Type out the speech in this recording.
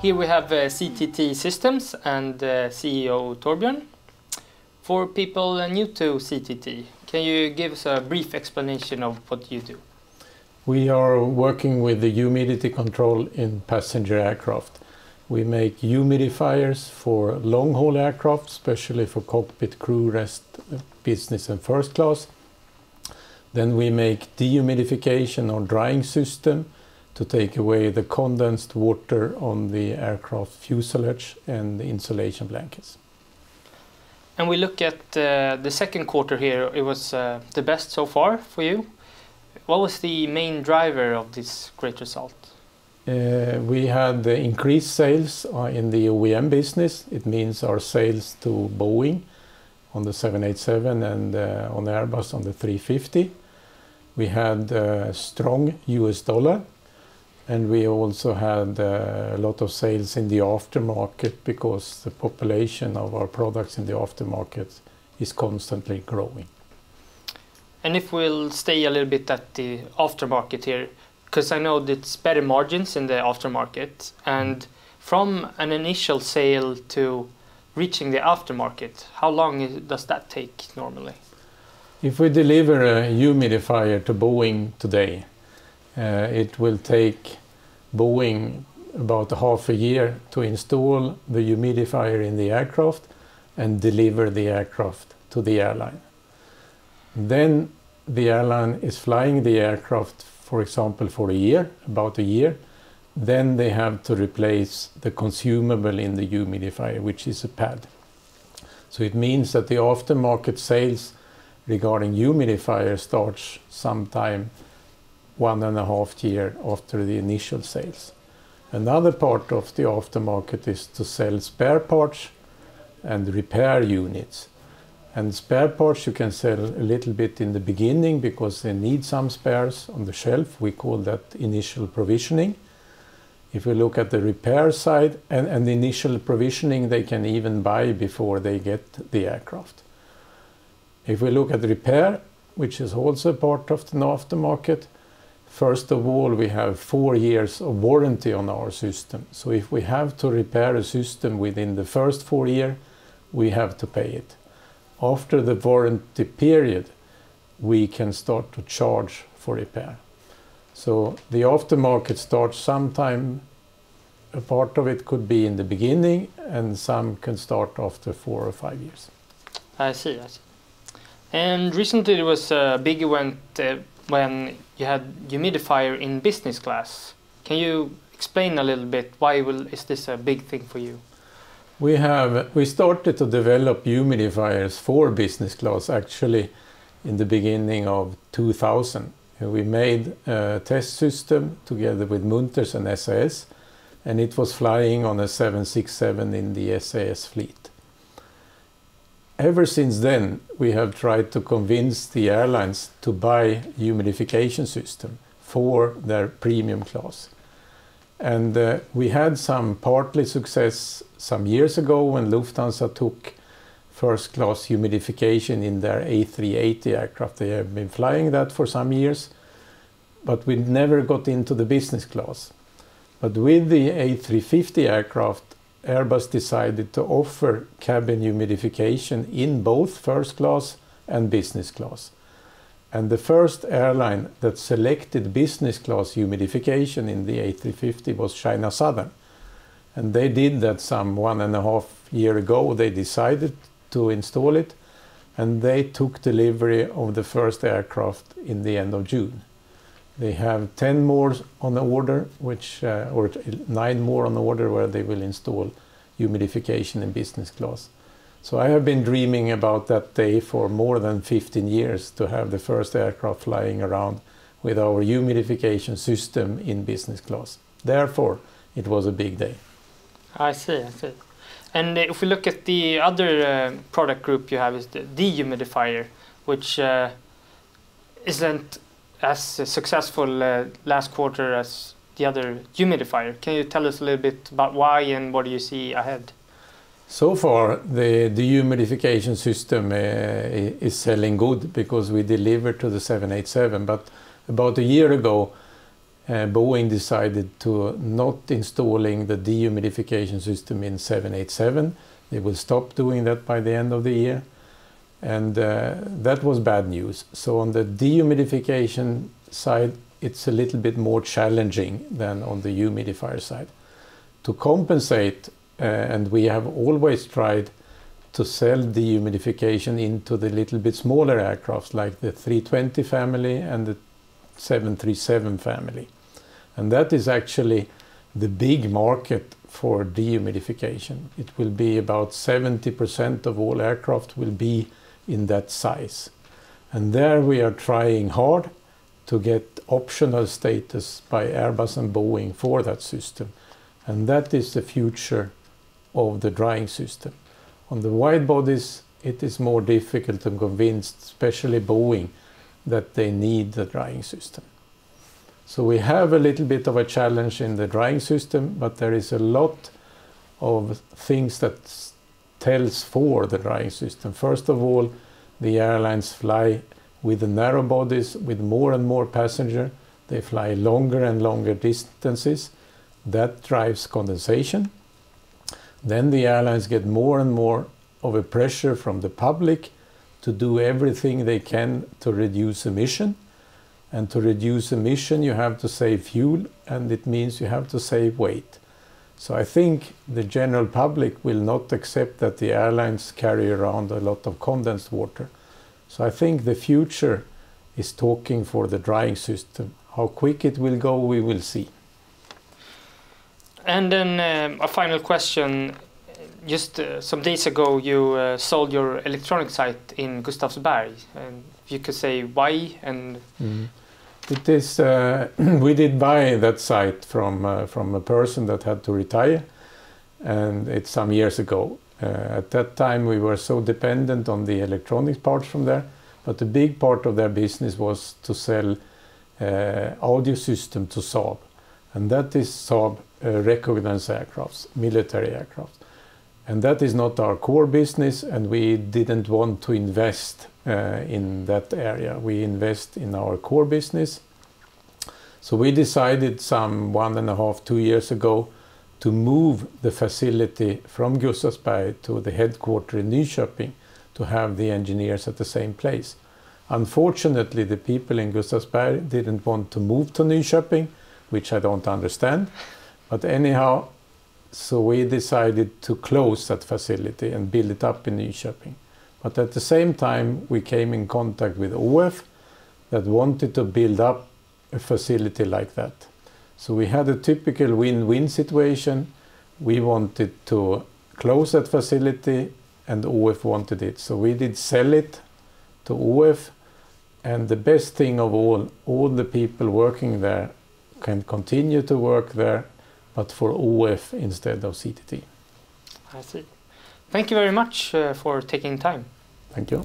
Here we have CTT Systems and CEO Torbjörn. For people new to CTT, can you give us a brief explanation of what you do? We are working with the humidity control in passenger aircraft. We make humidifiers for long-haul aircraft, especially for cockpit, crew rest, business and first class. Then we make dehumidification or drying system to take away the condensed water on the aircraft fuselage and the insulation blankets. And we look at the second quarter here. It was the best so far for you. What was the main driver of this great result? We had increased sales in the OEM business. It means our sales to Boeing on the 787 and on Airbus on the 350. We had strong US dollar, and we also had a lot of sales in the aftermarket because the population of our products in the aftermarket is constantly growing. And if we'll stay a little bit at the aftermarket here, because I know that it's better margins in the aftermarket, and from an initial sale to reaching the aftermarket, how long does that take normally? If we deliver a humidifier to Boeing today, it will take Boeing about half a year to install the humidifier in the aircraft and deliver the aircraft to the airline. Then the airline is flying the aircraft, for example, for a year, about a year. Then they have to replace the consumable in the humidifier, which is a pad. So it means that the aftermarket sales regarding humidifier starts sometime 1.5 years after the initial sales. Another part of the aftermarket is to sell spare parts and repair units. And spare parts you can sell a little bit in the beginning because they need some spares on the shelf. We call that initial provisioning. If we look at the repair side and the initial provisioning, they can even buy before they get the aircraft. If we look at repair, which is also part of the aftermarket, first of all, we have 4 years of warranty on our system. So if we have to repair a system within the first 4 years, we have to pay it. After the warranty period, we can start to charge for repair. So the aftermarket starts sometime, a part of it could be in the beginning, and some can start after 4 or 5 years. I see. And recently there was a big event when you had humidifier in business class. Can you explain a little bit why is this a big thing for you? We started to develop humidifiers for business class actually in the beginning of 2000. We made a test system together with Munters and SAS, and it was flying on a 767 in the SAS fleet. Ever since then, we have tried to convince the airlines to buy humidification system for their premium class. And we had some partly success some years ago when Lufthansa took first class humidification in their A380 aircraft. They have been flying that for some years, but we never got into the business class. But with the A350 aircraft, Airbus decided to offer cabin humidification in both first class and business class. And the first airline that selected business class humidification in the A350 was China Southern. And they did that some 1.5 years ago. They decided to install it, and they took delivery of the first aircraft in the end of June. They have 10 more on the order, or 9 more on the order where they will install humidification in business class. So I have been dreaming about that day for more than 15 years to have the first aircraft flying around with our humidification system in business class. Therefore, it was a big day. I see. And if we look at the other product group you have is the dehumidifier, which isn't as successful last quarter as the other humidifier. Can you tell us a little bit about why and what do you see ahead? So far, the dehumidification system is selling good because we delivered to the 787. But about a year ago, Boeing decided to not installing the dehumidification system in 787. They will stop doing that by the end of the year. And that was bad news. So on the dehumidification side, it's a little bit more challenging than on the humidifier side. To compensate, and we have always tried to sell dehumidification into the little bit smaller aircrafts like the 320 family and the 737 family. And that is actually the big market for dehumidification. It will be about 70% of all aircraft will be in that size. And there we are trying hard to get optional status by Airbus and Boeing for that system. And that is the future of the drying system. On the wide bodies, it is more difficult to convince, especially Boeing, that they need the drying system. So we have a little bit of a challenge in the drying system, but there is a lot of things that tells for the drying system. First of all, the airlines fly with the narrow bodies with more and more passenger. They fly longer and longer distances. That drives condensation. Then the airlines get more and more of a pressure from the public to do everything they can to reduce emission. And to reduce emission, you have to save fuel, and it means you have to save weight. So I think the general public will not accept that the airlines carry around a lot of condensed water. So I think the future is talking for the drying system. How quick it will go, we will see. And then a final question. Just some days ago, you sold your electronic site in Gustavsberg. And if you could say why and... It is, we did buy that site from a person that had to retire, and it's some years ago. At that time we were so dependent on the electronics parts from there, but the big part of their business was to sell audio system to Saab, and that is Saab reconnaissance aircrafts, military aircraft. And that is not our core business, and we didn't want to invest in that area. We invest in our core business. So we decided some 1.5, 2 years ago to move the facility from Gustavsberg to the headquarters in Nyköping to have the engineers at the same place. Unfortunately, the people in Gustavsberg didn't want to move to Nyköping, which I don't understand. But anyhow, so we decided to close that facility and build it up in Nyköping. But at the same time, we came in contact with ÅF that wanted to build up a facility like that. So we had a typical win-win situation. We wanted to close that facility and ÅF wanted it. So we did sell it to ÅF, and the best thing of all the people working there can continue to work there, but for ÅF instead of CTT. I see. Thank you very much for taking time. Thank you.